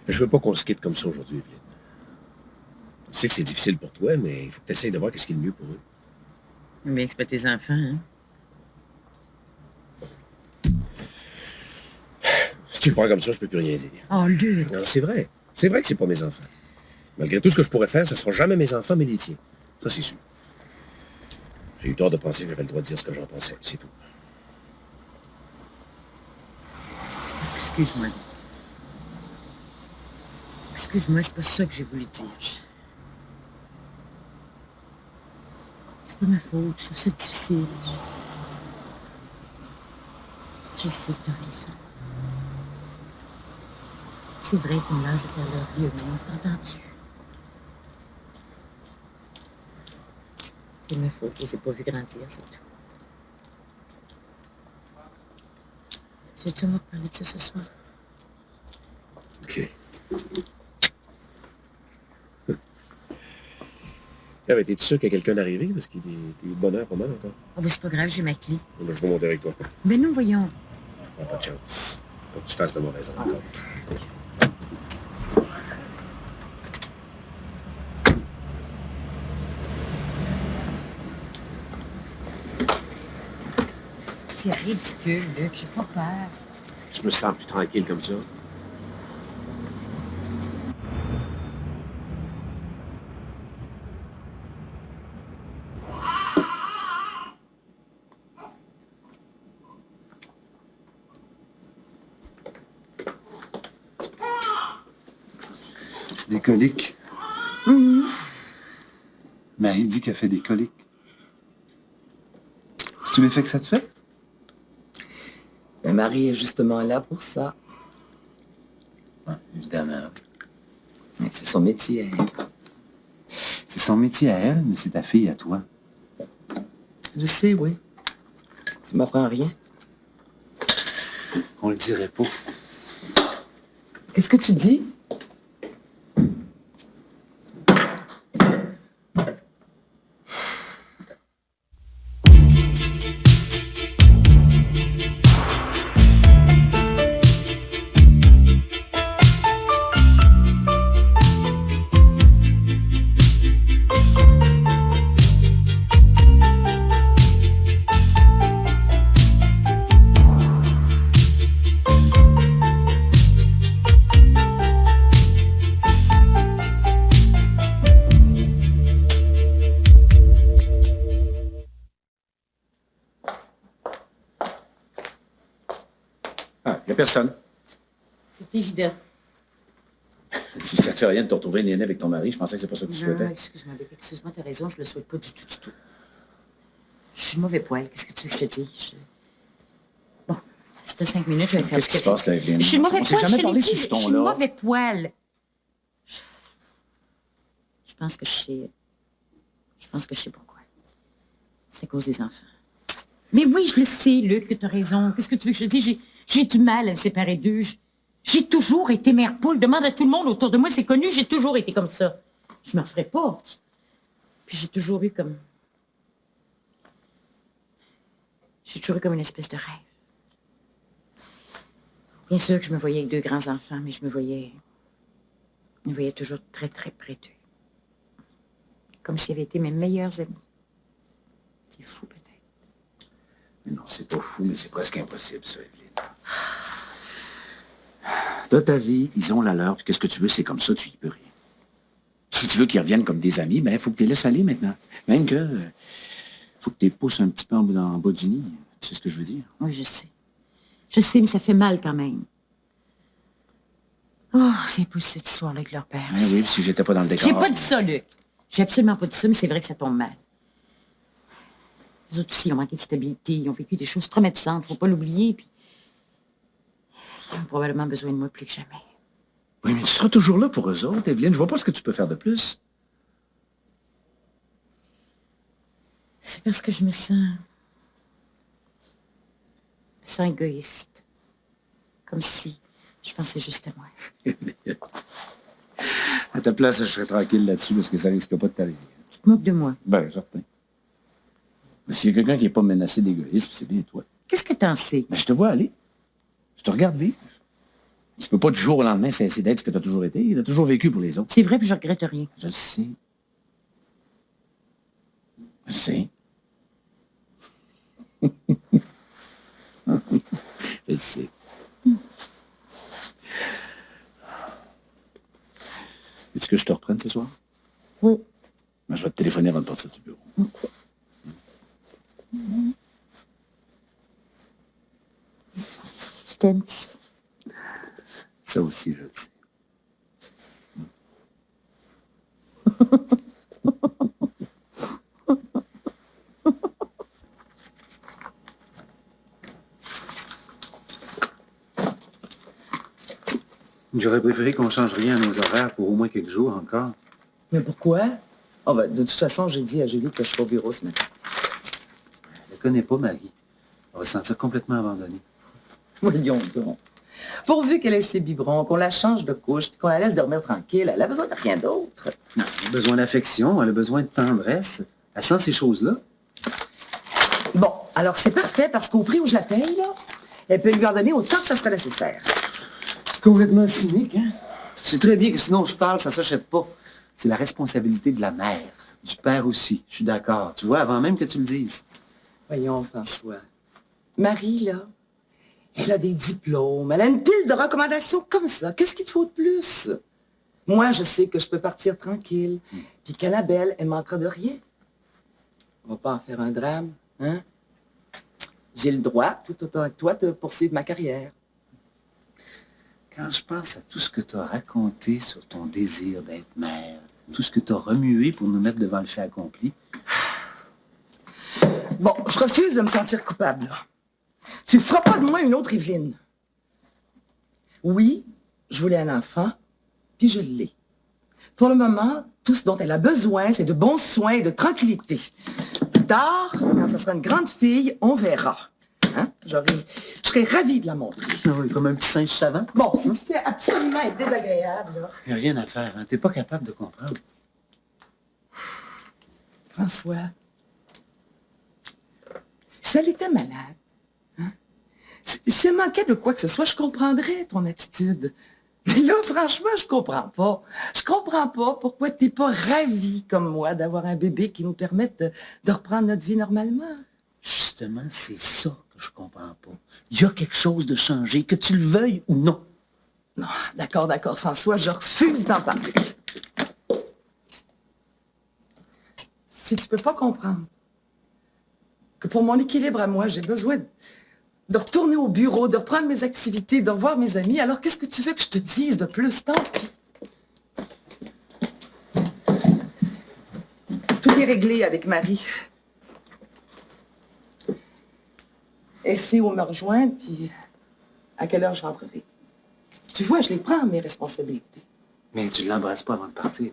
Je veux pas qu'on se quitte comme ça aujourd'hui, Evelyne. Je sais que c'est difficile pour toi, mais il faut que tu essayes de voir ce qui est le mieux pour eux. Bien que c'est pas tes enfants, hein? Si tu le prends comme ça, je peux plus rien dire. Oh, lui! Non, c'est vrai. C'est vrai que c'est pas mes enfants. Malgré tout ce que je pourrais faire, ce sera jamais mes enfants, mais les tiens. Ça, c'est sûr. J'ai eu tort de penser que j'avais le droit de dire ce que j'en pensais, c'est tout. Excuse-moi. Excuse-moi, c'est pas ça que j'ai voulu dire. C'est pas ma faute, je trouve ça difficile. Je sais que t'as raison. C'est vrai qu'on lâche de faire leur vie eux-mêmes, t'entends-tu? C'est ma faute, je les ai pas vus grandir, c'est tout. Tu veux-tu me parler de ça ce soir? OK. Ah, mais t'es-tu sûr qu'il y a quelqu'un d'arrivé? Parce qu'il est de bonne heure pas mal encore. Oh, ben c'est pas grave, j'ai ma clé. Moi, je vais monter avec toi. Ben non, voyons. Je prends pas de chance. Faut que tu fasses de mauvaises rencontres. C'est ridicule, Luc, j'ai pas peur. Je me sens plus tranquille comme ça. C'est des coliques. Marie dit qu'elle fait des coliques. C'est-tu l'effet que ça te fait? Mais Marie est justement là pour ça. Ouais, évidemment. C'est son métier, elle. C'est son métier à elle, mais c'est ta fille à toi. Je sais, oui. Tu m'apprends rien. On le dirait pas. Qu'est-ce que tu dis? Ah, il n'y a personne. C'est évident. Si ça te fait rien de te retrouver nez avec ton mari, je pensais que c'est pas ça que tu Non, souhaitais. excuse-moi, Luc, excuse-moi, t'as raison, je le souhaite pas du tout, du tout. Je suis de mauvais poil, qu'est-ce que tu veux que je te dise? Bon, si t'as 5 minutes, je vais faire Qu'est-ce qui se passe, là, Evelyne? Je suis de mauvais On s'est poil, jamais je te parlé l'ai dit, sur ce je suis de ton-là. mauvais poil. Je pense que je sais... Je pense que je sais pourquoi. C'est à cause des enfants. Mais oui, je le sais, Luc, que t'as raison. Qu'est-ce que tu veux que je te dise? J'ai du mal à me séparer d'eux. J'ai toujours été mère poule. Demande à tout le monde autour de moi, c'est connu, j'ai toujours été comme ça. Je me referais pas. Puis j'ai toujours eu comme... J'ai toujours eu comme une espèce de rêve. Bien sûr que je me voyais avec 2 grands-enfants, mais je me voyais toujours très, très près d'eux. Comme s'ils avaient été mes meilleurs amis. C'est fou, peut-être. Mais non, c'est pas fou, mais c'est presque impossible, ça, Evelyne. Dans ta vie, ils ont la leur, puis qu'est-ce que tu veux, c'est comme ça, tu y peux rien. Si tu veux qu'ils reviennent comme des amis, ben, il faut que tu les laisses aller maintenant. Même que... faut que tu les pousses un petit peu en bas du nid. Tu sais ce que je veux dire? Oui, je sais. Je sais, mais ça fait mal quand même. Oh, c'est impossible cette histoire-là avec leur père. Ben oui, puis si j'étais pas dans le décor... J'ai pas dit ça, Luc. J'ai absolument pas dit ça, mais c'est vrai que ça tombe mal. Les autres aussi ont manqué de stabilité, ils ont vécu des choses traumatisantes, faut pas l'oublier, puis... Ils ont probablement besoin de moi plus que jamais. Oui, mais tu seras toujours là pour eux autres, Evelyne. Je vois pas ce que tu peux faire de plus. C'est parce que je me sens égoïste. Comme si je pensais juste à moi. À ta place, je serais tranquille là-dessus parce que ça risque pas de t'arriver. Tu te moques de moi. Ben, certain. Mais s'il y a quelqu'un qui n'est pas menacé d'égoïsme, c'est bien toi. Qu'est-ce que t'en sais? Ben, je te vois aller. Je te regarde vivre. Tu peux pas du jour au lendemain cesser d'être ce que tu as toujours été. Il a toujours vécu pour les autres. C'est vrai, puis je regrette rien. Je le sais. Je sais. Je le sais. Veux-tu que je te reprenne ce soir? Oui. Ben, je vais te téléphoner avant de partir du bureau. Je t'aime. Ça aussi, je le sais. J'aurais préféré qu'on change rien à nos horaires pour au moins quelques jours encore. Mais pourquoi? Oh, ben, de toute façon, j'ai dit à Julie que je serai au bureau ce matin. Je la connais pas, Marie. On va se sentir complètement abandonnée. Voyons donc. Pourvu qu'elle ait ses biberons, qu'on la change de couche, puis qu'on la laisse dormir tranquille, elle a besoin de rien d'autre. Non, elle a besoin d'affection, elle a besoin de tendresse. Elle sent ces choses-là. Bon, alors c'est parfait, parce qu'au prix où je la paye, là, elle peut lui en donner autant que ça serait nécessaire. Complètement cynique, hein? C'est très bien que sinon je parle, ça s'achète pas. C'est la responsabilité de la mère, du père aussi. Je suis d'accord. Tu vois, avant même que tu le dises. Voyons, François. Marie, là, elle a des diplômes, elle a une pile de recommandations comme ça. Qu'est-ce qu'il te faut de plus? Moi, je sais que je peux partir tranquille. Puis qu'Annabelle, elle manquera de rien. On va pas en faire un drame, hein? J'ai le droit, tout autant que toi, de poursuivre ma carrière. Quand je pense à tout ce que tu as raconté sur ton désir d'être mère, tout ce que tu as remué pour nous mettre devant le fait accompli. Bon, je refuse de me sentir coupable, là. Tu feras pas de moi une autre Evelyne. Oui, je voulais un enfant, puis je l'ai. Pour le moment, tout ce dont elle a besoin, c'est de bons soins et de tranquillité. Plus tard, quand ce sera une grande fille, on verra. Hein? Je serais ravie de la montrer. Ah oui, comme un petit singe savant. Bon, si tu sais absolument être désagréable, là. Il n'y a rien à faire, hein? T'es pas capable de comprendre. François, si elle était malade, hein? Si elle manquait de quoi que ce soit, je comprendrais ton attitude. Mais là, franchement, je comprends pas. Je comprends pas pourquoi t'es pas ravie comme moi d'avoir un bébé qui nous permette de reprendre notre vie normalement. Justement, c'est ça que je comprends pas. Il y a quelque chose de changé, que tu le veuilles ou non. Non, d'accord, François, je refuse d'en parler. Si tu peux pas comprendre que pour mon équilibre à moi, j'ai besoin de retourner au bureau, de reprendre mes activités, de revoir mes amis, alors qu'est-ce que tu veux que je te dise de plus? Tant pis. Tout est réglé avec Marie. Elle sait où me rejoindre, puis à quelle heure je rentrerai. Tu vois, je les prends, mes responsabilités. Mais tu ne l'embrasses pas avant de partir.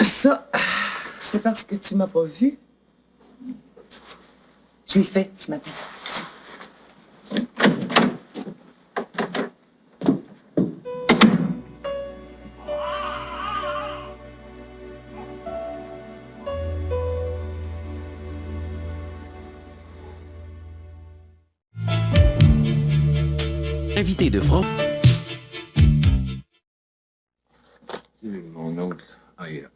Ça, c'est parce que tu m'as pas vu. Je l'ai fait ce matin. Invité de front. Mon autre. Ah, il est là.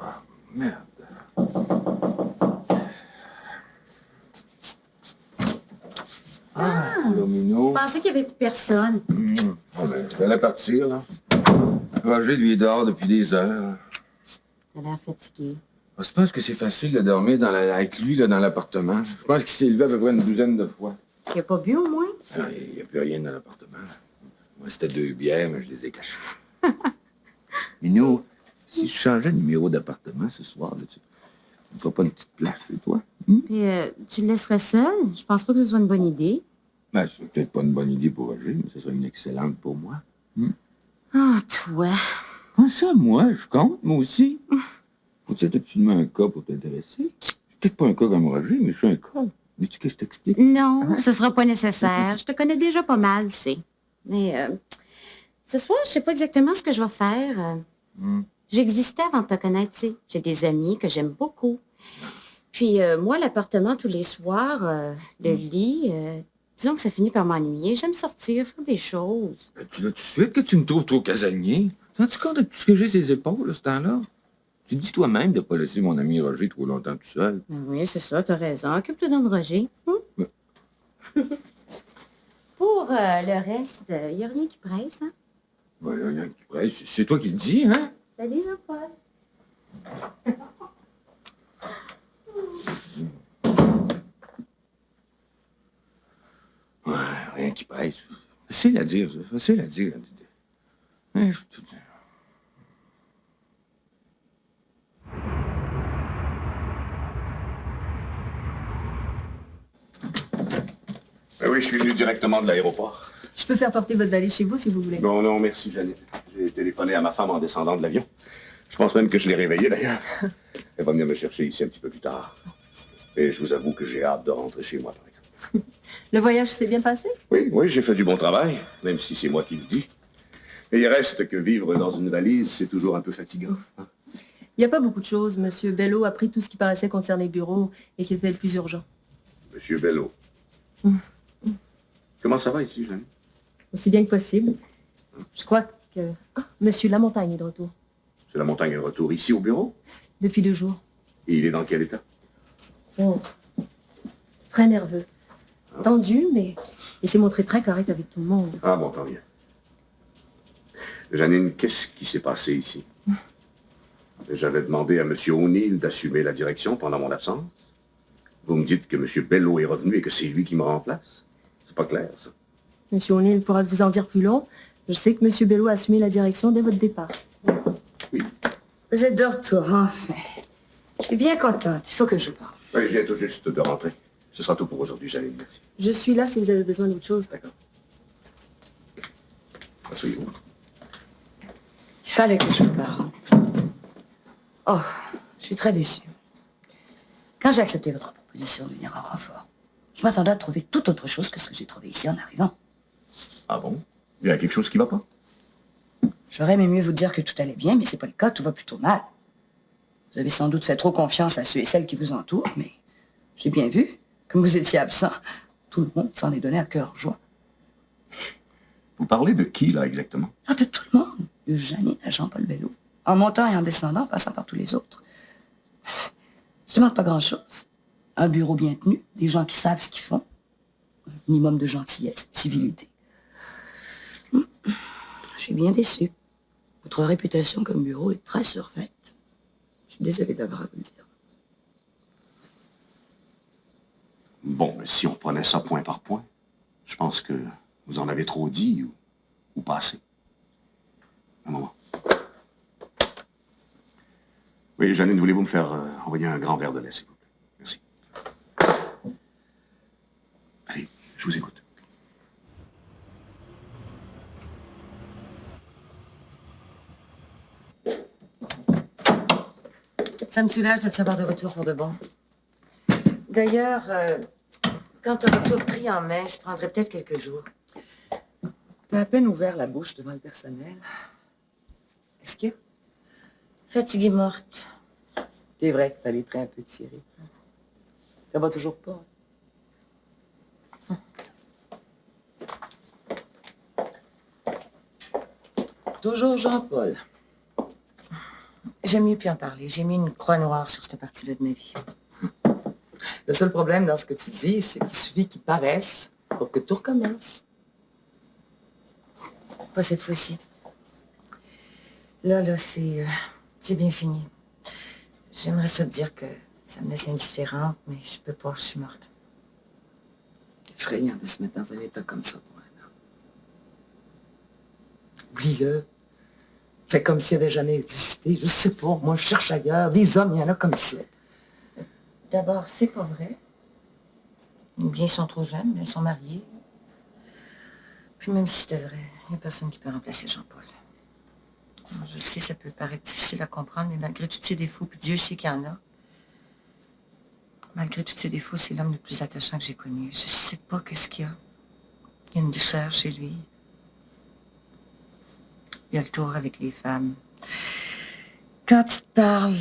Ah, merde. Domino. Je pensais qu'il n'y avait plus personne. Ah ben, je vais partir, là. Roger, lui, est dehors depuis des heures. T'as l'air fatigué. Ah, c'est parce que c'est facile de dormir avec lui, là, dans l'appartement. Je pense qu'il s'est levé à peu près une douzaine de fois. Il n'a pas bu au moins? Alors, il n'y a plus rien dans l'appartement, là. Moi, c'était 2 bières, mais je les ai cachées. Minou, si je changeais de numéro d'appartement ce soir, là, tu ne feras pas une petite place chez toi? Puis, tu le laisserais seul? Je pense pas que ce soit une bonne idée. Ben, c'est peut-être pas une bonne idée pour Roger, mais ce serait une excellente pour moi. Ah, toi. Comment ça, moi? Je compte, moi aussi. Faut-il absolument un cas pour t'intéresser? Je suis peut-être pas un cas comme Roger, mais je suis un cas. Veux-tu que je t'explique? Non, ce sera pas nécessaire. Je te connais déjà pas mal, tu sais. Mais ce soir, je sais pas exactement ce que je vais faire. J'existais avant de te connaître, tu sais. J'ai des amis que j'aime beaucoup. Puis moi, l'appartement tous les soirs, le lit, disons que ça finit par m'ennuyer. J'aime sortir, faire des choses. Tu vois tout de suite que tu me trouves trop casanier. T'as-tu compte de tout ce que j'ai sur les épaules, ce temps-là? Tu te dis toi-même de ne pas laisser mon ami Roger trop longtemps tout seul. Ben oui, c'est ça, t'as raison. Occupe-toi donc de Roger. Ouais. Pour le reste, il n'y a rien qui presse, hein? Ouais, rien qui presse. C'est toi qui le dis, hein? Salut, Jean-Paul. Ouais, rien qui presse. Facile à dire, ça. Facile à dire. Ouais, Ben oui, je suis venu directement de l'aéroport. Je peux faire porter votre valise chez vous si vous voulez. Non, non, merci, Jeannette. J'ai téléphoné à ma femme en descendant de l'avion. Je pense même que je l'ai réveillée, d'ailleurs. Elle va venir me chercher ici un petit peu plus tard. Et je vous avoue que j'ai hâte de rentrer chez moi, par exemple. Le voyage s'est bien passé? Oui, oui, j'ai fait du bon travail, même si c'est moi qui le dis. Et il reste que vivre dans une valise, c'est toujours un peu fatigant. Hein. Il n'y a pas beaucoup de choses. Monsieur Bello a pris tout ce qui paraissait concerner le bureau et qui était le plus urgent. Monsieur Bello. Comment ça va ici, Jeannette? Aussi bien que possible. Je crois que... Ah, Monsieur Lamontagne est de retour. C'est la montagne de retour ici au bureau? Depuis 2 jours. Et il est dans quel état? Oh. Très nerveux. Tendu, mais il s'est montré très correct avec tout le monde. Ah bon, tant mieux. Janine, qu'est-ce qui s'est passé ici? J'avais demandé à M. O'Neill d'assumer la direction pendant mon absence. Vous me dites que M. Bello est revenu et que c'est lui qui me remplace? C'est pas clair, ça. Monsieur O'Neill pourra vous en dire plus long. Je sais que Monsieur Bello a assumé la direction dès votre départ. Oui. Vous êtes de retour, enfin. Je suis bien contente. Il faut que je parle. Oui, je viens tout juste de rentrer. Ce sera tout pour aujourd'hui, Janine, merci. Je suis là si vous avez besoin d'autre chose. D'accord. Asseyez-vous. Il fallait que je vous parle. Oh, je suis très déçue. Quand j'ai accepté votre proposition de venir en renfort, je m'attendais à trouver tout autre chose que ce que j'ai trouvé ici en arrivant. Ah bon? Il y a quelque chose qui va pas? J'aurais aimé mieux vous dire que tout allait bien, mais c'est pas le cas, tout va plutôt mal. Vous avez sans doute fait trop confiance à ceux et celles qui vous entourent, mais j'ai bien vu, comme vous étiez absent, tout le monde s'en est donné à cœur joie. Vous parlez de qui, là, exactement? Ah, de tout le monde, de Janine à Jean-Paul Bello, en montant et en descendant, en passant par tous les autres. Je demande pas grand-chose. Un bureau bien tenu, des gens qui savent ce qu'ils font, un minimum de gentillesse, de civilité. Je suis bien déçue. Votre réputation comme bureau est très surfaite. Je suis désolée d'avoir à vous le dire. Bon, mais si on reprenait ça point par point, je pense que vous en avez trop dit ou pas assez. Un moment. Oui, Janine, voulez-vous me faire envoyer un grand verre de lait, s'il vous plaît? Merci. Allez, je vous écoute. Ça me soulage de te savoir de retour pour de bon. D'ailleurs, quand un retour pris en main, je prendrai peut-être quelques jours. T'as à peine ouvert la bouche devant le personnel. Qu'est-ce qu'il y a? Fatiguée morte. C'est vrai que t'as les traits un peu tirés. Ça va toujours pas. Toujours Jean-Paul. J'aime mieux plus en parler. J'ai mis une croix noire sur cette partie-là de ma vie. Le seul problème dans ce que tu dis, c'est qu'il suffit qu'ils paraissent pour que tout recommence. Pas cette fois-ci. Là, c'est bien fini. J'aimerais ça te dire que ça me laisse indifférente, mais je peux pas, je suis morte. Effrayant de se mettre dans un état comme ça pour un homme. Oublie-le. Fais comme s'il n'avait jamais existé. Je sais pas, moi je cherche ailleurs. Des hommes, il y en a comme ça. D'abord, c'est pas vrai. Ou bien ils sont trop jeunes, bien ils sont mariés. Puis même si c'était vrai, il n'y a personne qui peut remplacer Jean-Paul. Je sais, ça peut paraître difficile à comprendre, mais malgré tous ses défauts, puis Dieu sait qu'il y en a, malgré tous ses défauts, c'est l'homme le plus attachant que j'ai connu. Je sais pas qu'est-ce qu'il y a. Il y a une douceur chez lui. Il y a le tour avec les femmes. Quand il te parle,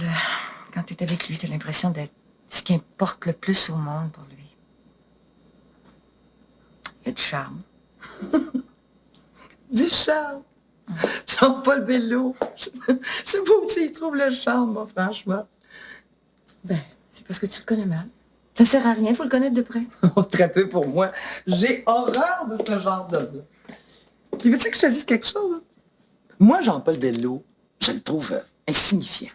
quand tu es avec lui, tu as l'impression d'être ce qui importe le plus au monde pour lui. Il y a du charme. Du charme. Jean-Paul Bello. Je sais pas où il trouve le charme, moi, franchement. Ben, c'est parce que tu le connais mal. Ça sert à rien, faut le connaître de près. Oh, très peu pour moi. J'ai horreur de ce genre d'homme-là. Puis veux-tu que je te dise quelque chose? Moi, Jean-Paul Bello, je le trouve insignifiant.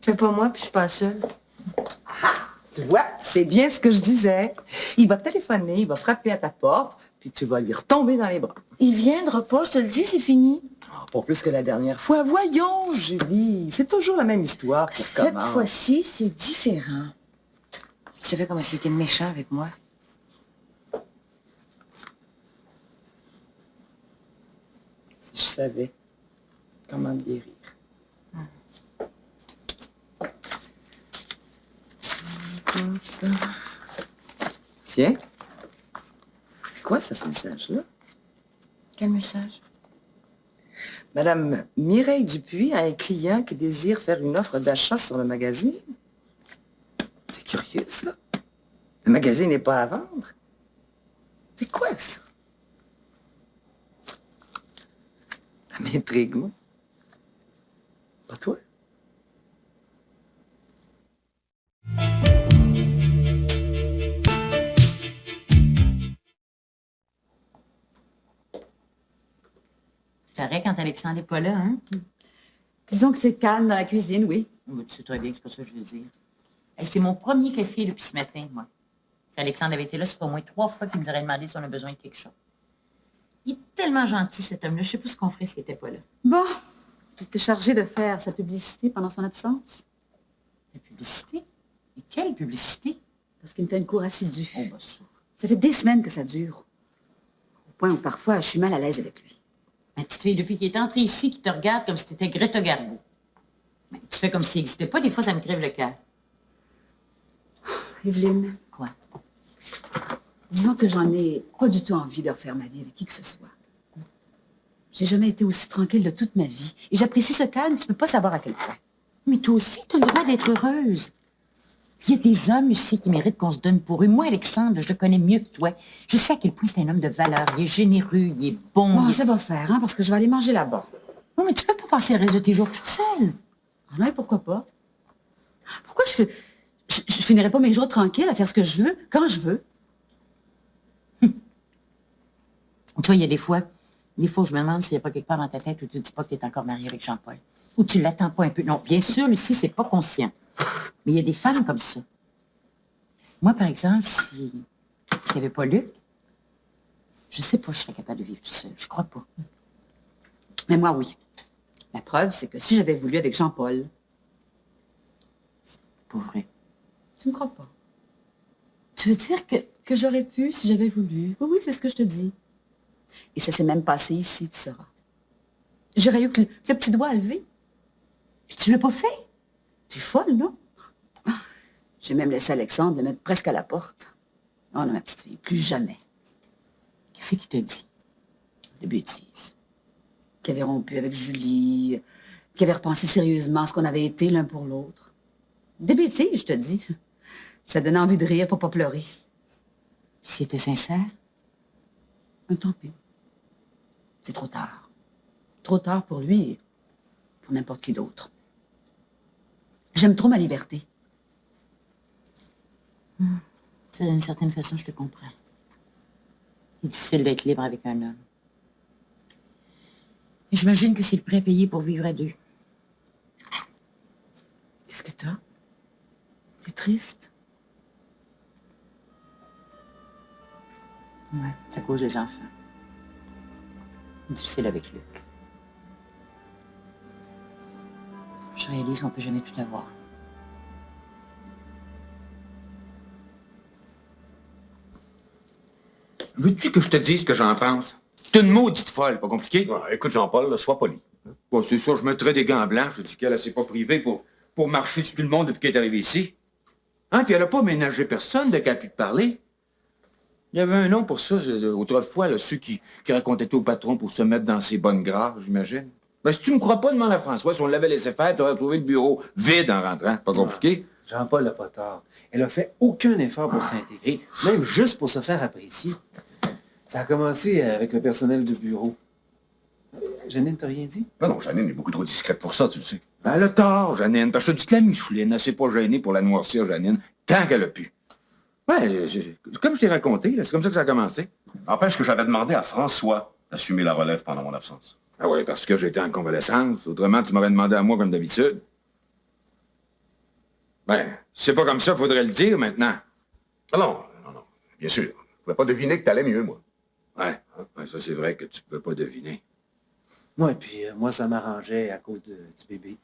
C'est pas moi, puis je suis pas seule. Tu vois, c'est bien ce que je disais. Il va téléphoner, il va frapper à ta porte, puis tu vas lui retomber dans les bras. Il viendra pas, je te le dis, c'est fini. Oh, pas plus que la dernière fois. Voyons, Julie, c'est toujours la même histoire qui Cette recommence. fois-ci, c'est différent. Tu savais comment est-ce qu'il était méchant avec moi? Si je savais comment te guérir. Ça. Tiens. C'est quoi ça, ce message-là? Quel message? Madame Mireille Dupuis a un client qui désire faire une offre d'achat sur le magazine. C'est curieux, ça. Le magazine n'est pas à vendre. C'est quoi, ça? Ça m'intrigue, moi. Pas toi? C'est vrai quand Alexandre n'est pas là, hein? Disons que c'est calme dans la cuisine, oui. Mais tu sais très bien que c'est pas ça que je veux dire. Hey, c'est mon premier café depuis ce matin, moi. Si Alexandre avait été là, ça fait au moins 3 fois qu'il nous aurait demandé si on a besoin de quelque chose. Il est tellement gentil, cet homme-là. Je sais pas ce qu'on ferait s'il n'était pas là. Bon, tu t'es chargé de faire sa publicité pendant son absence. La publicité? Et quelle publicité? Parce qu'il me fait une cour assidue. Oh, bah ça. Ça fait des semaines que ça dure. Au point où parfois je suis mal à l'aise avec lui. Ma petite fille, depuis qu'il est entré ici, qui te regarde comme si t'étais Greta Garbo. Mais tu fais comme s'il n'existait pas, des fois ça me crève le cœur. Evelyne. Quoi? Disons que j'en ai pas du tout envie de refaire ma vie avec qui que ce soit. J'ai jamais été aussi tranquille de toute ma vie. Et j'apprécie ce calme, tu peux pas savoir à quel point. Mais toi aussi, t'as le droit d'être heureuse. Il y a des hommes ici qui méritent qu'on se donne pour eux. Moi, Alexandre, je le connais mieux que toi. Je sais à quel point c'est un homme de valeur. Il est généreux, il est bon. Bon, il est- ça va faire, hein, parce que je vais aller manger là-bas. Non, mais tu peux pas passer le reste de tes jours toute seule. Ah non, et pourquoi pas? Pourquoi je finirais pas mes jours tranquilles à faire ce que je veux, quand je veux? Tu vois, il y a des fois où je me demande s'il n'y a pas quelque part dans ta tête où tu ne dis pas que tu es encore mariée avec Jean-Paul. Ou tu l'attends pas un peu. Non, bien sûr, Lucie, c'est pas conscient. Mais il y a des femmes comme ça. Moi, par exemple, s'il n'y avait pas Luc, je sais pas, je serais capable de vivre toute seule. Je crois pas. Mais moi, oui. La preuve, c'est que si j'avais voulu avec Jean-Paul, Pas vrai. tu me crois pas. Tu veux dire que j'aurais pu si j'avais voulu? Oui, oui, c'est ce que je te dis. Et ça s'est même passé ici, tu sauras. J'aurais eu que le petit doigt à lever. Et tu l'as pas fait? T'es folle, non? Ah, j'ai même laissé Alexandre le mettre presque à la porte. Oh non, ma petite fille, plus jamais. Qu'est-ce qu'il t'a dit? Des bêtises. Qu'il avait rompu avec Julie, qu'il avait repensé sérieusement à ce qu'on avait été l'un pour l'autre. Des bêtises, je te dis. Ça donnait envie de rire pour pas pleurer. Puis s'il était sincère? Mais tant pis. C'est trop tard. Trop tard pour lui et pour n'importe qui d'autre. J'aime trop ma liberté. Ça, d'une certaine façon, je te comprends. C'est difficile d'être libre avec un homme. Et j'imagine que c'est le prix à payer pour vivre à deux. Qu'est-ce que t'as? T'es triste? Ouais, c'est à cause des enfants. Difficile avec Luc. Je réalise qu'on peut jamais tout avoir. Veux-tu que je te dise ce que j'en pense? T'es une maudite folle, pas compliqué? Ouais, écoute, Jean-Paul, là, sois poli. Bon, c'est sûr, je mettrais des gants blancs. Je dis qu'elle, elle s'est pas privée pour marcher sur tout le monde depuis qu'elle est arrivée ici. Hein, puis elle a pas ménagé personne dès qu'elle a pu te parler. Il y avait un nom pour ça, autrefois, là, ceux qui racontaient tout au patron pour se mettre dans ses bonnes grâces, j'imagine. Ben, si tu me crois pas, demande à François. Si on l'avait laissé faire, t'aurais trouvé le bureau vide en rentrant. Pas compliqué. Jean-Paul n'a pas tort. Elle a fait aucun effort pour s'intégrer, même juste pour se faire apprécier. Ça a commencé avec le personnel de bureau. Janine, t'as rien dit? Non, Janine est beaucoup trop discrète pour ça, tu le sais. Ben, elle a tort, Janine, parce que je te dis que la Micheline, elle s'est pas gênée pour la noircir, Janine, tant qu'elle a pu. Ouais, comme je t'ai raconté, là, c'est comme ça que ça a commencé. N'empêche que j'avais demandé à François d'assumer la relève pendant mon absence. Ah ouais, parce que j'étais en convalescence. Autrement, tu m'aurais demandé à moi comme d'habitude. Ben, si c'est pas comme ça, faudrait le dire maintenant. Ah non. Bien sûr. Je pouvais pas deviner que t'allais mieux, moi. Ouais, ça c'est vrai que tu peux pas deviner. Ouais, puis moi, ça m'arrangeait à cause du bébé.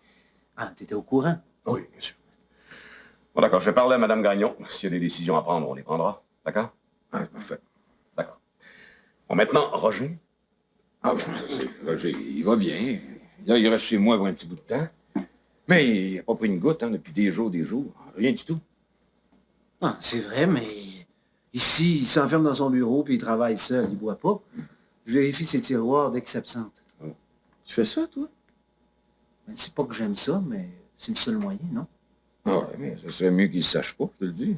Ah, t'étais au courant? Oui, bien sûr. Bon, d'accord, je vais parler à Mme Gagnon. S'il y a des décisions à prendre, on les prendra. D'accord? Ouais, parfait. D'accord. Bon, maintenant, Roger. Ah, Roger, il va bien. Là, il reste chez moi pour un petit bout de temps. Mais il n'a pas pris une goutte, hein, depuis des jours. Rien du tout. Ah, c'est vrai, mais ici, il s'enferme dans son bureau puis il travaille seul, il boit pas. Je vérifie ses tiroirs dès qu'il s'absente. Tu fais ça, toi? Ben, c'est pas que j'aime ça, mais c'est le seul moyen, non? Ah ouais, mais ce serait mieux qu'il ne sache pas, je te le dis.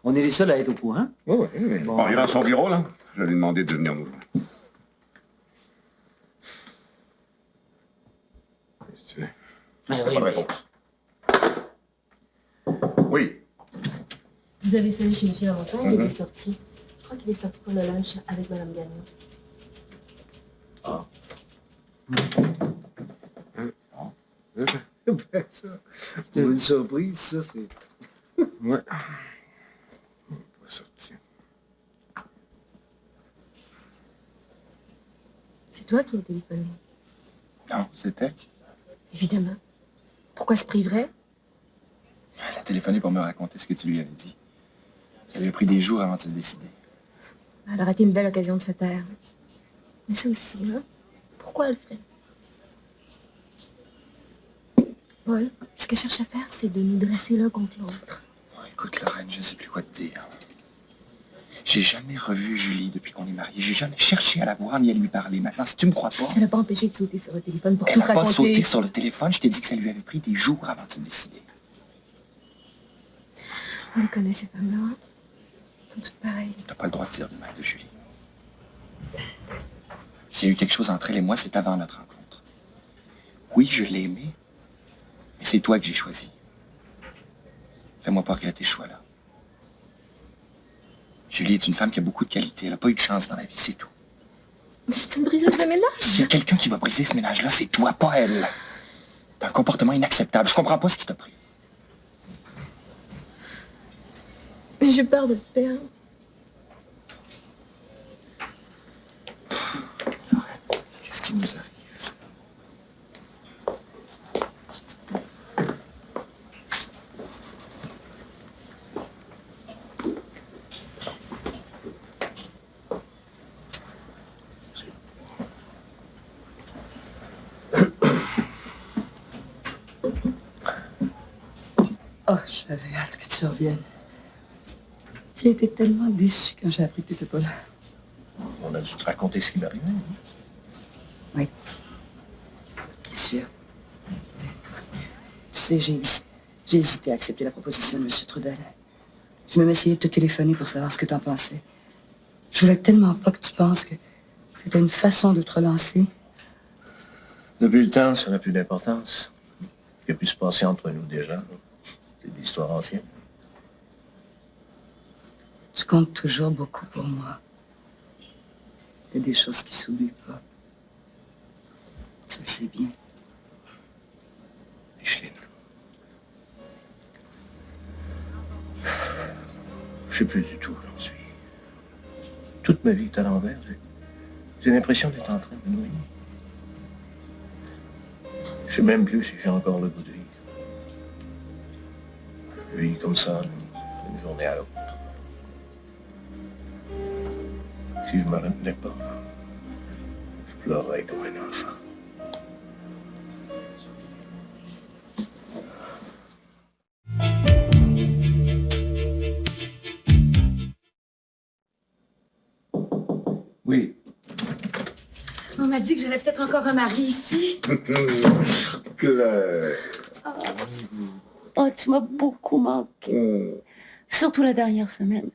On est les seuls à être au courant. Oui, mais... Bon, il est dans son bureau, là. Je vais lui demander de venir nous joindre. Qu'est-ce que tu fais? Ben Pas de réponse. Oui. Vous avez sonné chez M. Lamontagne, il était sorti. Je crois qu'il est sorti pour le lunch avec Mme Gagnon. Ah. Ben, ça... C'est une surprise, ça, c'est... Ouais. Pas sorti. C'est toi qui as téléphoné. Non, c'était. Évidemment. Pourquoi se priverait? Elle a téléphoné pour me raconter ce que tu lui avais dit. Ça lui a pris des jours avant de se décider. Elle aurait été une belle occasion de se taire. Mais ça aussi, là, pourquoi elle le ferait? Paul, ce qu'elle cherche à faire, c'est de nous dresser l'un contre l'autre. Bon, écoute, Lorraine, je sais plus quoi te dire. J'ai jamais revu Julie depuis qu'on est mariés. J'ai jamais cherché à la voir ni à lui parler. Maintenant, si tu me crois pas... Ça l'a pas empêché de sauter sur le téléphone pour Elle tout n'a pas raconter. sauté sur le téléphone. Je t'ai dit que ça lui avait pris des jours avant de se décider. On les connaît, ces femmes-là. Hein? Elles sont toutes pareilles. T'as pas le droit de dire de mal de Julie. S'il y a eu quelque chose entre elle et moi, c'est avant notre rencontre. Oui, je l'ai aimée, mais c'est toi que j'ai choisi. Fais-moi pas regretter ce choix-là. Julie est une femme qui a beaucoup de qualités. Elle n'a pas eu de chance dans la vie, c'est tout. Mais c'est une briseuse de ménage. S'il y a quelqu'un qui va briser ce ménage-là, c'est toi, pas elle. T'as un comportement inacceptable. Je comprends pas ce qui t'a pris. Mais j'ai peur de te perdre. Qu'est-ce qui nous arrive? Oh, j'avais hâte que tu reviennes. J'ai été tellement déçue quand j'ai appris que tu n'étais pas là. On a dû te raconter ce qui m'est arrivé. Oui. Bien sûr. Tu sais, j'ai hésité à accepter la proposition de M. Trudel. J'ai même essayé de te téléphoner pour savoir ce que tu en pensais. Je voulais tellement pas que tu penses que c'était une façon de te relancer. Depuis le temps, ça n'a plus d'importance. Ce qui a pu se passer entre nous déjà, c'est de l'histoire ancienne. Tu comptes toujours beaucoup pour moi. Il y a des choses qui s'oublient pas. Tu le sais bien. Micheline. Je sais plus du tout où j'en suis. Toute ma vie est à l'envers. J'ai l'impression d'être en train de me noyer. Je sais même plus si j'ai encore le goût de vivre. Je vis comme ça, d'une journée à l'autre. Si je me retenais pas, je pleurais comme un enfant. Oui. On m'a dit que j'avais peut-être encore un mari ici. Claire. Oh, tu m'as beaucoup manqué. Surtout la dernière semaine.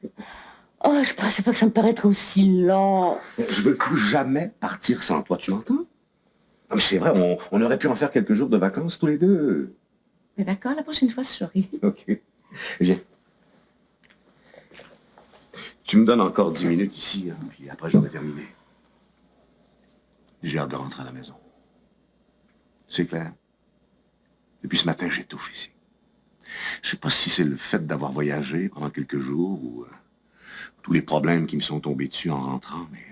Oh, je pensais pas que ça me paraîtrait aussi long. Je veux plus jamais partir sans toi, tu m'entends? Non, mais c'est vrai, on aurait pu en faire quelques jours de vacances tous les deux. Mais d'accord, la prochaine fois, je souris. OK. Viens. Tu me donnes encore 10 minutes ici, hein, puis après j'aurai terminé. J'ai hâte de rentrer à la maison. C'est clair. Depuis ce matin, j'étouffe ici. Je sais pas si c'est le fait d'avoir voyagé pendant quelques jours ou tous les problèmes qui me sont tombés dessus en rentrant, mais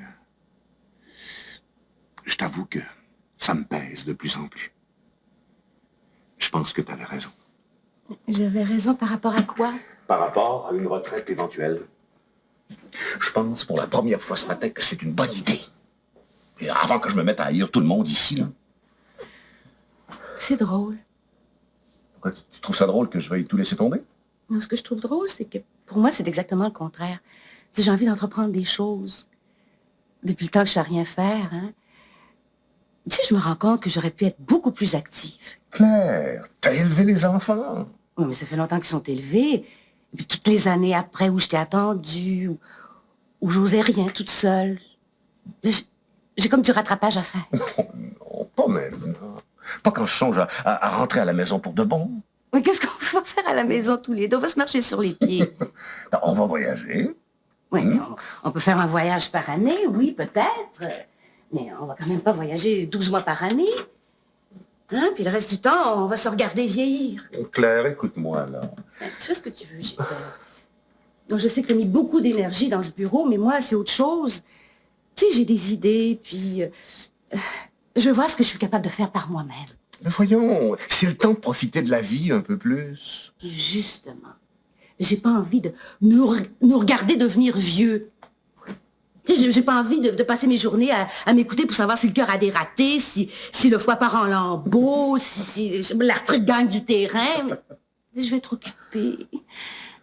je t'avoue que ça me pèse de plus en plus. Je pense que tu avais raison. J'avais raison par rapport à quoi? Par rapport à une retraite éventuelle. Je pense pour la première fois ce matin que c'est une bonne idée. Et avant que je me mette à haïr tout le monde ici, là. C'est drôle. Pourquoi tu trouves ça drôle que je veuille tout laisser tomber? Non, ce que je trouve drôle, c'est que pour moi, c'est exactement le contraire. Tu sais, j'ai envie d'entreprendre des choses. Depuis le temps que je ne sais rien faire, hein. Tu sais, je me rends compte que j'aurais pu être beaucoup plus active. Claire, t'as élevé les enfants. Oui, mais ça fait longtemps qu'ils sont élevés. Et puis toutes les années après où je t'ai attendue, où j'osais rien toute seule. Là, j'ai comme du rattrapage à faire. Non, pas maintenant. Pas quand je songe à rentrer à la maison pour de bon. Mais qu'est-ce qu'on va faire à la maison tous les deux? On va se marcher sur les pieds. Non, on va voyager. Oui, mais on peut faire un voyage par année, oui, peut-être. Mais on va quand même pas voyager 12 mois par année. Hein? Puis le reste du temps, on va se regarder vieillir. Claire, écoute-moi, là. Tu fais ce que tu veux, j'ai peur. Donc, je sais que tu as mis beaucoup d'énergie dans ce bureau, mais moi, c'est autre chose. Tu sais, j'ai des idées, puis je veux voir ce que je suis capable de faire par moi-même. Mais voyons, c'est le temps de profiter de la vie un peu plus. Justement. J'ai pas envie de nous regarder devenir vieux. Tu sais, j'ai pas envie de passer mes journées à m'écouter pour savoir si le cœur a des ratés, si le foie part en lambeaux, si l'arthrite gagne du terrain. Je vais être occupée.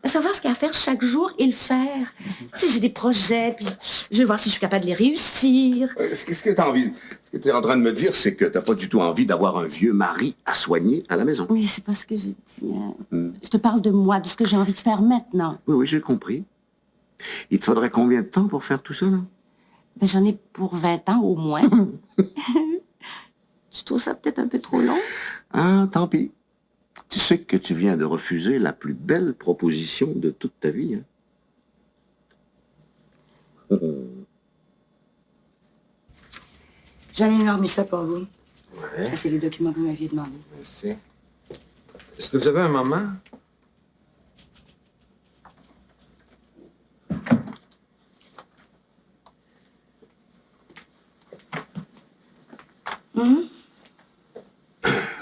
Savoir ce qu'il y a à faire chaque jour et le faire. Tu sais, j'ai des projets, puis je vais voir si je suis capable de les réussir. Ce que t'as envie, ce que t'es en train de me dire, c'est que t'as pas du tout envie d'avoir un vieux mari à soigner à la maison. Oui, c'est pas ce que j'ai dit. Hein. Je te parle de moi, de ce que j'ai envie de faire maintenant. Oui, oui, j'ai compris. Il te faudrait combien de temps pour faire tout ça, là? Ben, j'en ai pour 20 ans au moins. Tu trouves ça peut-être un peu trop long? Ah, tant pis. Tu sais que tu viens de refuser la plus belle proposition de toute ta vie, hein? J'en ai remis ça pour vous. Ouais. Ça, c'est les documents que vous m'aviez demandés. Merci. Est-ce que vous avez un moment?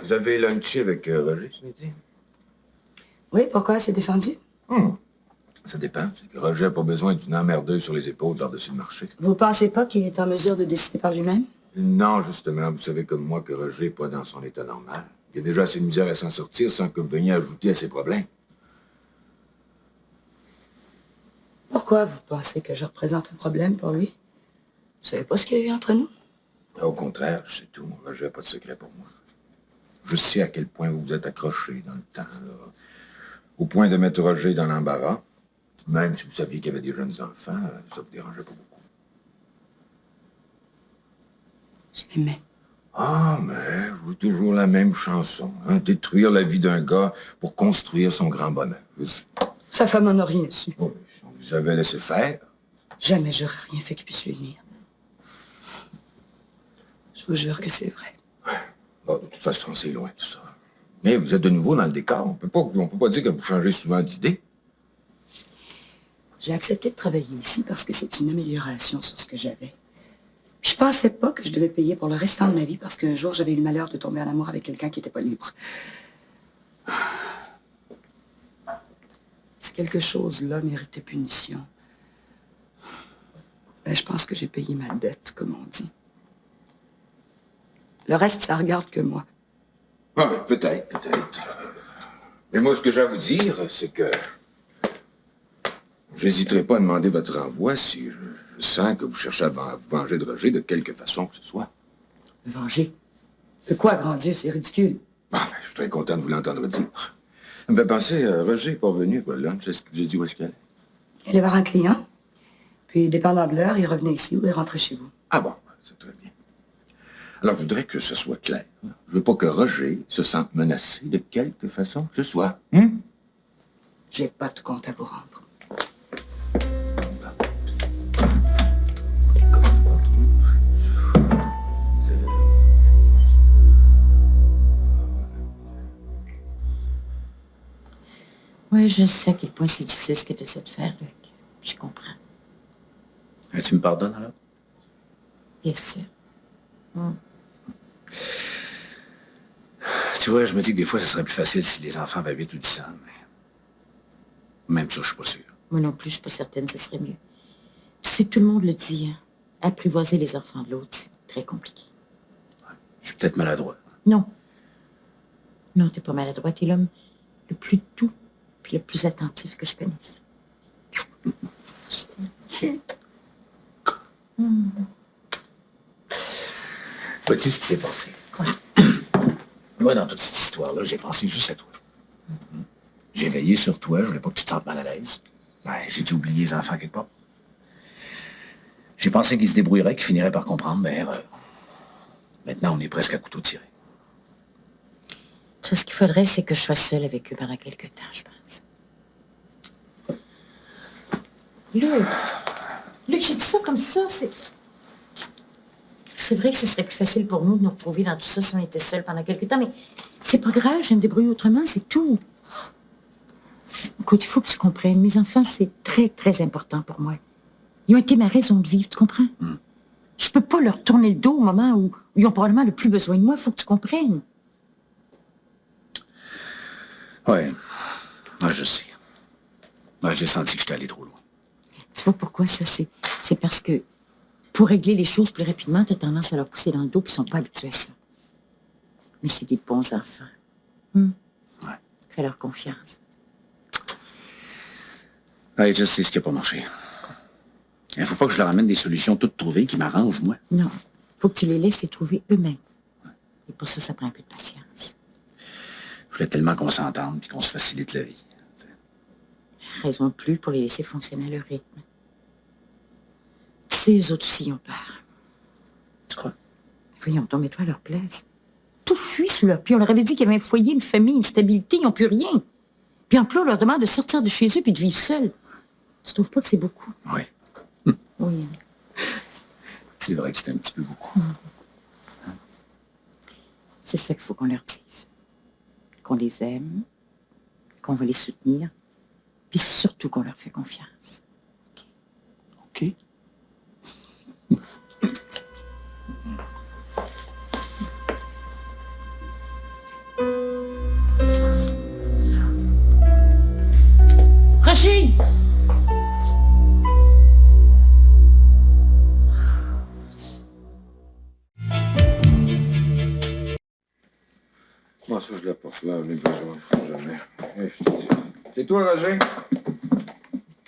Vous avez lunché avec Roger ce midi? Oui, pourquoi? C'est défendu? Ça dépend. C'est que Roger n'a pas besoin d'une emmerdeuse sur les épaules par-dessus le marché. Vous pensez pas qu'il est en mesure de décider par lui-même? Non, justement. Vous savez comme moi que Roger n'est pas dans son état normal. Il a déjà assez de misère à s'en sortir sans que vous veniez ajouter à ses problèmes. Pourquoi vous pensez que je représente un problème pour lui? Vous savez pas ce qu'il y a eu entre nous? Au contraire, c'est tout. Roger n'a pas de secret pour moi. Je sais à quel point vous vous êtes accroché dans le temps, là. Au point de mettre Roger dans l'embarras. Même si vous saviez qu'il y avait des jeunes enfants, ça vous dérangeait pas beaucoup. Je l'aimais. Ah, mais vous toujours la même chanson. Hein? Détruire la vie d'un gars pour construire son grand bonheur. Sa femme en a rien su. Oh, si on vous avait laissé faire. Jamais j'aurais rien fait qui puisse lui nuire. Je vous jure que c'est vrai. Bon, de toute façon, c'est loin tout ça. Mais vous êtes de nouveau dans le décor. On peut pas dire que vous changez souvent d'idée. J'ai accepté de travailler ici parce que c'est une amélioration sur ce que j'avais. Je pensais pas que je devais payer pour le restant de ma vie parce qu'un jour, j'avais eu le malheur de tomber en amour avec quelqu'un qui n'était pas libre. Si quelque chose-là méritait punition, ben, je pense que j'ai payé ma dette, comme on dit. Le reste, ça regarde que moi. Ah, peut-être. Mais moi, ce que j'ai à vous dire, c'est que j'hésiterai pas à demander votre renvoi si je sens que vous cherchez à vous venger de Roger de quelque façon que ce soit. Me venger? De quoi, grand Dieu? C'est ridicule. Ah, ben, je suis très content de vous l'entendre dire. Ben, pensez, Roger n'est pas venu, quoi, là. C'est ce que j'ai dit où est-ce qu'elle est. Il allait voir un client. Puis, dépendant de l'heure, il revenait ici ou il rentrait chez vous. Ah bon, c'est très bien. Alors, je voudrais que ce soit clair. Je veux pas que Roger se sente menacé de quelque façon que ce soit. J'ai pas de compte à vous rendre. Oui, je sais à quel point c'est difficile ce que tu essaies de faire, Luc. Je comprends. Et tu me pardonnes, alors? Bien sûr. Tu vois, je me dis que des fois, ce serait plus facile si les enfants avaient 8 ou 10 ans, mais... Même ça, je suis pas sûr. Moi non plus, je suis pas certaine que ce serait mieux. Tu sais, tout le monde le dit, hein. Apprivoiser les enfants de l'autre, c'est très compliqué. Je suis peut-être maladroit. Non. Non, t'es pas maladroit. T'es l'homme le plus doux puis le plus attentif que je connaisse. Vois-tu ce qui s'est passé? Quoi? Moi, dans toute cette histoire-là, j'ai pensé juste à toi. J'ai veillé sur toi, je voulais pas que tu te sentes mal à l'aise. Ben, j'ai dû oublier les enfants quelque part. J'ai pensé qu'ils se débrouilleraient, qu'ils finiraient par comprendre, mais erreur. Maintenant, on est presque à couteau tiré. Tu vois, ce qu'il faudrait, c'est que je sois seule avec eux pendant quelques temps, je pense. Luc, j'ai dit ça comme ça, c'est vrai que ce serait plus facile pour nous de nous retrouver dans tout ça si on était seuls pendant quelques temps, mais c'est pas grave, je vais me débrouiller autrement, c'est tout. Écoute, il faut que tu comprennes, mes enfants, c'est très, très important pour moi. Ils ont été ma raison de vivre, tu comprends? Je peux pas leur tourner le dos au moment où ils ont probablement le plus besoin de moi, il faut que tu comprennes. Ouais, je sais. J'ai senti que j'étais allé trop loin. Tu vois pourquoi ça? C'est parce que pour régler les choses plus rapidement, tu as tendance à leur pousser dans le dos, puis ils sont pas habitués à ça. Mais c'est des bons enfants. Ouais. Fais-leur confiance. Ouais, je sais ce qui n'a pas marché. Il faut pas que je leur amène des solutions toutes trouvées qui m'arrangent, moi. Non, faut que tu les laisses les trouver eux-mêmes. Et pour ça, ça prend un peu de patience. Je voulais tellement qu'on s'entende puis qu'on se facilite la vie. Raison de plus pour les laisser fonctionner à leur rythme. Tu sais, eux autres aussi, ils ont peur. Tu crois? Voyons, mets-toi à leur place. Tout fuit sous leurs pieds. On leur avait dit qu'il y avait un foyer, une famille, une stabilité. Ils n'ont plus rien. Puis en plus, on leur demande de sortir de chez eux puis de vivre seuls. Tu trouves pas que c'est beaucoup? Oui. Oui. C'est vrai que c'était un petit peu beaucoup. C'est ça qu'il faut qu'on leur dise. Qu'on les aime, qu'on va les soutenir, puis surtout qu'on leur fait confiance. OK. Rachid! Moi, ça, je la porte là, mes besoins, je sais jamais. Je te dis. C'est toi, Roger?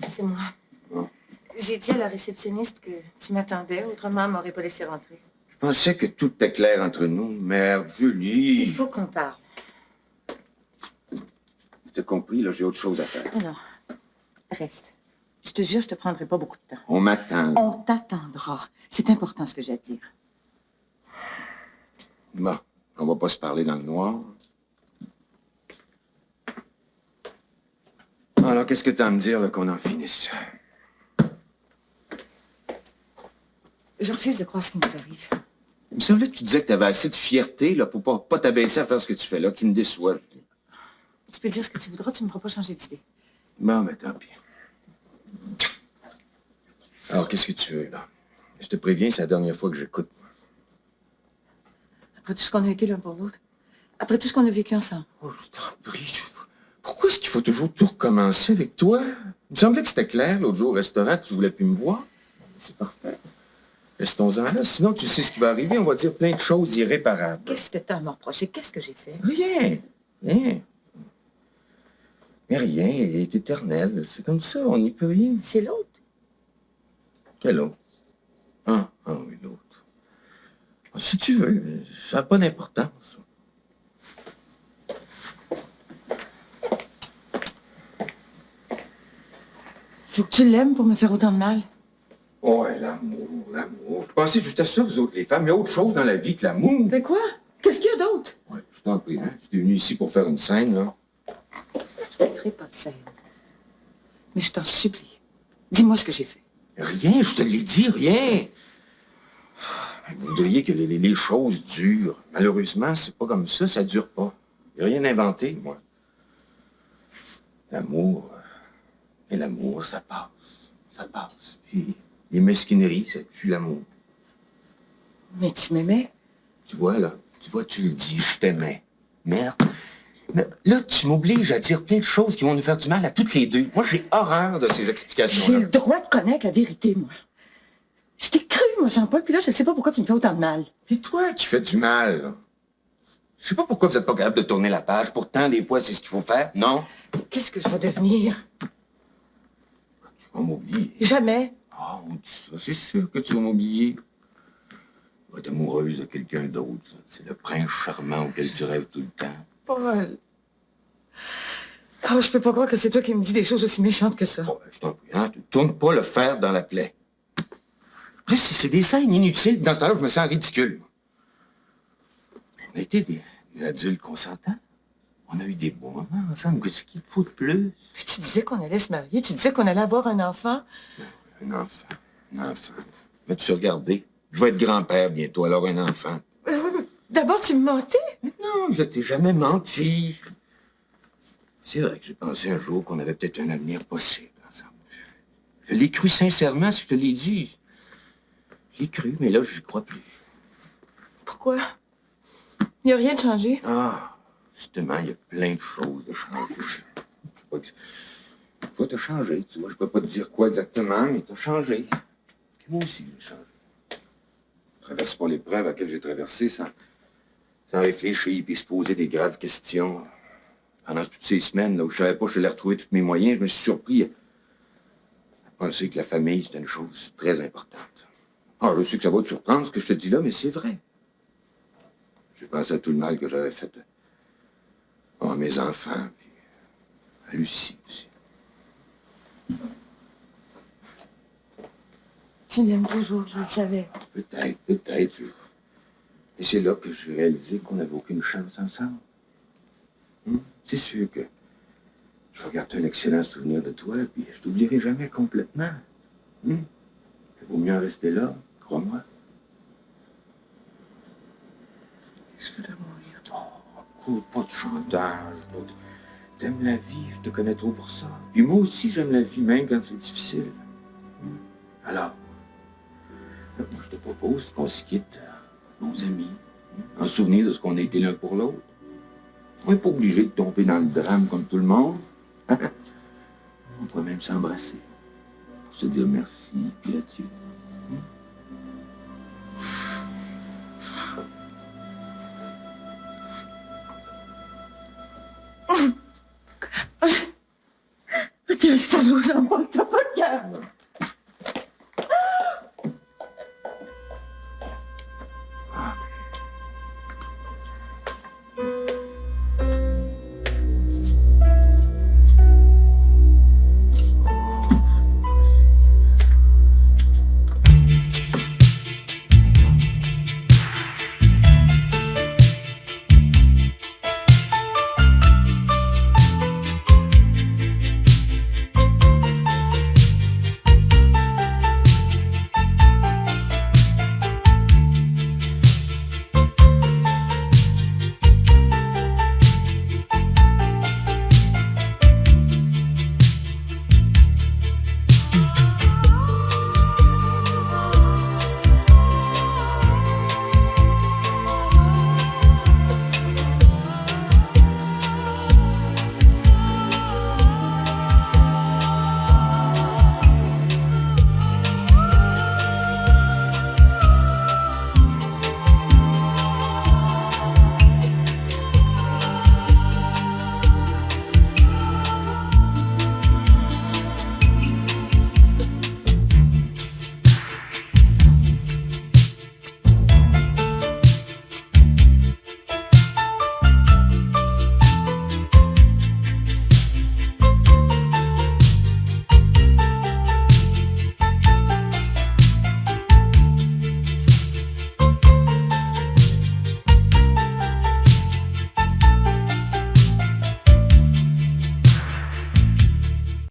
C'est moi. Bon. J'ai dit à la réceptionniste que tu m'attendais, autrement, elle m'aurait pas laissé rentrer. Je pensais que tout était clair entre nous. Merde, Julie. Il faut qu'on parle. T'as compris, là, j'ai autre chose à faire. Alors, reste. Je te jure, je te prendrai pas beaucoup de temps. On m'attend. On t'attendra. C'est important ce que j'ai à te dire. Bon, on va pas se parler dans le noir. Alors, qu'est-ce que t'as à me dire, là, qu'on en finisse? Je refuse de croire ce qui nous arrive. Il me semblait que tu disais que t'avais assez de fierté, là, pour pas t'abaisser à faire ce que tu fais là. Tu me déçois, Julie. Tu peux dire ce que tu voudras, tu ne me feras pas changer d'idée. Bon, mais tant pis. Alors, qu'est-ce que tu veux, là? Je te préviens, c'est la dernière fois que j'écoute. Après tout ce qu'on a été l'un pour l'autre. Après tout ce qu'on a vécu ensemble. Oh, je t'en prie. Pourquoi est-ce qu'il faut toujours tout recommencer avec toi? Il me semblait que c'était clair l'autre jour au restaurant, que tu voulais plus me voir. C'est parfait. Restons-en là. Sinon, tu sais ce qui va arriver. On va dire plein de choses irréparables. Qu'est-ce que t'as à me reprocher? Qu'est-ce que j'ai fait? Rien. Rien. Mais rien est éternel. C'est comme ça. On n'y peut rien. C'est l'autre. Quel autre? Ah oui, l'autre. Si tu veux, ça n'a pas d'importance. Faut que tu l'aimes pour me faire autant de mal. Oh, ouais, l'amour, l'amour. Vous pensez juste à ça, vous autres, les femmes. Il y a autre chose dans la vie que l'amour. Mais quoi? Qu'est-ce qu'il y a d'autre? Ouais, je t'en prie, hein. J'étais venu ici pour faire une scène, là. Je ne ferai pas de scène. Mais je t'en supplie. Dis-moi ce que j'ai fait. Rien, je te l'ai dit, rien. Vous voudriez que les choses durent. Malheureusement, c'est pas comme ça dure pas. J'ai rien inventé, moi. L'amour, et l'amour, ça passe. Ça passe. Puis les mesquineries, ça tue l'amour. Mais tu m'aimais? Tu vois, là, tu le dis, je t'aimais. Merde. Mais là, tu m'obliges à dire plein de choses qui vont nous faire du mal à toutes les deux. Moi, j'ai horreur de ces explications-là. J'ai le droit de connaître la vérité, moi. Je t'ai cru, moi, Jean-Paul, puis là, je ne sais pas pourquoi tu me fais autant de mal. C'est toi qui fais du mal, là. Je sais pas pourquoi vous n'êtes pas capable de tourner la page. Pourtant, des fois, c'est ce qu'il faut faire, non? Qu'est-ce que je vais devenir? Tu vas m'oublier. Jamais. Ah, on dit ça. C'est sûr que tu vas m'oublier. Tu vas être amoureuse de quelqu'un d'autre. C'est le prince charmant auquel tu rêves tout le temps. Paul. Oh, je peux pas croire que c'est toi qui me dis des choses aussi méchantes que ça. Bon, ben, je t'en prie, hein? Tu tournes pas le fer dans la plaie. Là, c'est des scènes inutiles. Dans ce temps-là, je me sens ridicule. On a été des adultes consentants. On a eu des bons moments ensemble. Qu'est-ce qu'il te faut de plus? Puis tu disais qu'on allait se marier. Tu disais qu'on allait avoir un enfant. Un enfant. Un enfant. Mais tu regardé. Je vais être grand-père bientôt, alors un enfant. D'abord, tu me mentais. Non, je t'ai jamais menti. C'est vrai que j'ai pensé un jour qu'on avait peut-être un avenir possible ensemble. Je l'ai cru sincèrement, si je te l'ai dit. Je l'ai cru, mais là, je n'y crois plus. Pourquoi? Il n'y a rien de changé. Ah, justement, il y a plein de choses de changer. Je sais pas que... Toi, t'as changé, tu vois. Je peux pas te dire quoi exactement, mais t'as changé. Puis moi aussi, j'ai changé. Je traverse pas l'épreuve à laquelle j'ai traversé sans réfléchir puis se poser des graves questions. Pendant toutes ces semaines, là où je savais pas que je allais retrouver tous mes moyens, je me suis surpris à penser que la famille, c'était une chose très importante. Ah, je sais que ça va te surprendre ce que je te dis là, mais c'est vrai. J'ai pensé à tout le mal que j'avais fait à mes enfants, puis à Lucie aussi. Tu l'aimes toujours, je le savais. Peut-être, peut-être. Et c'est là que j'ai réalisé qu'on n'avait aucune chance ensemble. C'est sûr que je vais garder un excellent souvenir de toi, puis je t'oublierai jamais complètement. Il vaut mieux en rester là, crois-moi. Je voudrais mourir. Oh, pas de chantage. T'aimes la vie, je te connais trop pour ça. Puis moi aussi, j'aime la vie, même quand c'est difficile. Alors, moi, je te propose qu'on se quitte, bons amis, en souvenir de ce qu'on a été l'un pour l'autre. On n'est pas obligé de tomber dans le drame comme tout le monde. On pourrait même s'embrasser pour se dire merci, puis adieu.